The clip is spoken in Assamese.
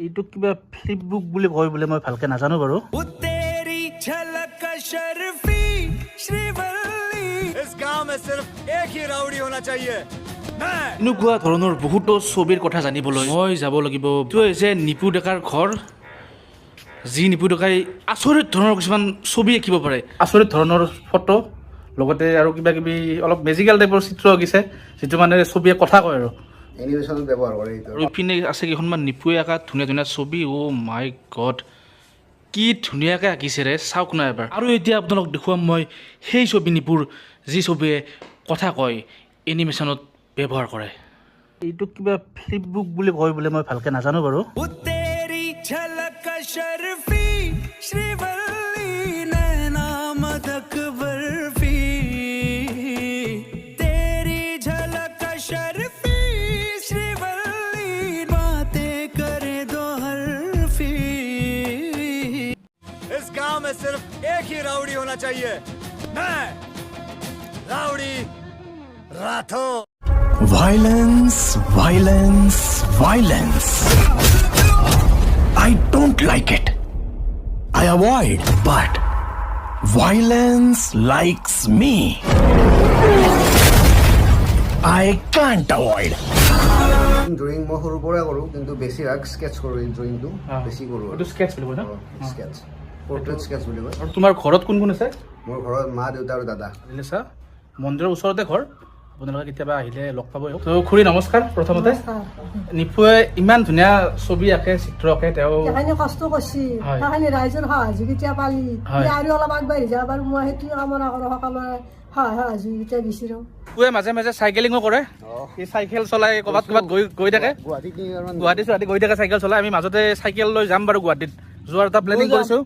এইটো কিবা ফ্লিপ বুক বুলি কয় বোলে মই ভালকে নাজানো বাৰু এনেকুৱা ধৰণৰ বহুতো ছবিৰ কথা জানিবলৈ মই যাব লাগিব এইটো হৈছে নিপু ডেকাৰ ঘৰ যি নিপু ডেকাই আচৰিত ধৰণৰ কিছুমান ছবি আঁকিব পাৰে আচৰিত ধৰণৰ ফটো লগতে আৰু কিবা কিবি অলপ মেজিকেল টাইপৰ চিত্ৰ আঁকিছে যিটো মানে ছবিয়ে কথা কয় আৰু এনিমেশ্যনত ব্যৱহাৰ কৰে এইটো আৰু ইপিনে আছে কেইখনমান নিপুৱে আঁকা ধুনীয়া ধুনীয়া ছবি অ' মাই গড কি ধুনীয়াকৈ আঁকিছে ৰে চাওক না এবাৰ আৰু এতিয়া আপোনালোক দেখুৱাম মই সেই ছবি নিপুৰ যি ছবিয়ে কথা কয় এনিমেশ্যনত ব্যৱহাৰ কৰে এইটো কিবা ফ্লিপ বুক বুলি কয় বোলে মই ভালকৈ নাজানো বাৰু सिर्फ एक ही राउडी होना चाहिए मैं rowdy Rathore Violence, violence, violence. I don't like it. I avoid, but violence likes me. I can't avoid. Drawing মই সৰুৰ পৰা কৰোঁ কিন্তু বেছিভাগ স্কেটছ কৰোঁ ড্ৰয়িংটো বেছি কৰোঁ এইটো স্কেটছ বুলি কয় ন স্কেটছ পৰ্ট্ৰেট স্কেটছ বুলি কয় আৰু তোমাৰ ঘৰত কোন কোন আছে মোৰ ঘৰত মা দেউতা আৰু দাদা চা মন্দিৰৰ ওচৰতে ঘৰ আপোনালোকে কেতিয়াবা আহিলে লগ পাবই তো খুৰী নমস্কাৰ প্ৰথমতে নিপুৱে ইমান ধুনীয়া ছবি আঁকে চিত্ৰ আঁকে তেওঁ সেইখিনি কষ্ট কৰিছে সেইখিনি ৰাইজৰ সহযোগিতা পালি আৰু অলপ আগবাঢ়ি যাব পাৰোঁ মই সেইটোৱে কামনা কৰোঁ সকলোৰে সহযোগিতা বিচাৰোঁ নিপুৱে মাজে মাজে চাইকেলিঙো কৰে সি চাইকেল চলাই ক'ৰবাত ক'ৰবাত গৈ থাকে গুৱাহাটী গৈ থাকে চাইকেল চলাই আমি মাজতে চাইকেল লৈ যাম বাৰু গুৱাহাটীত যোৱাৰ এটা প্লেনিং কৰিছোঁ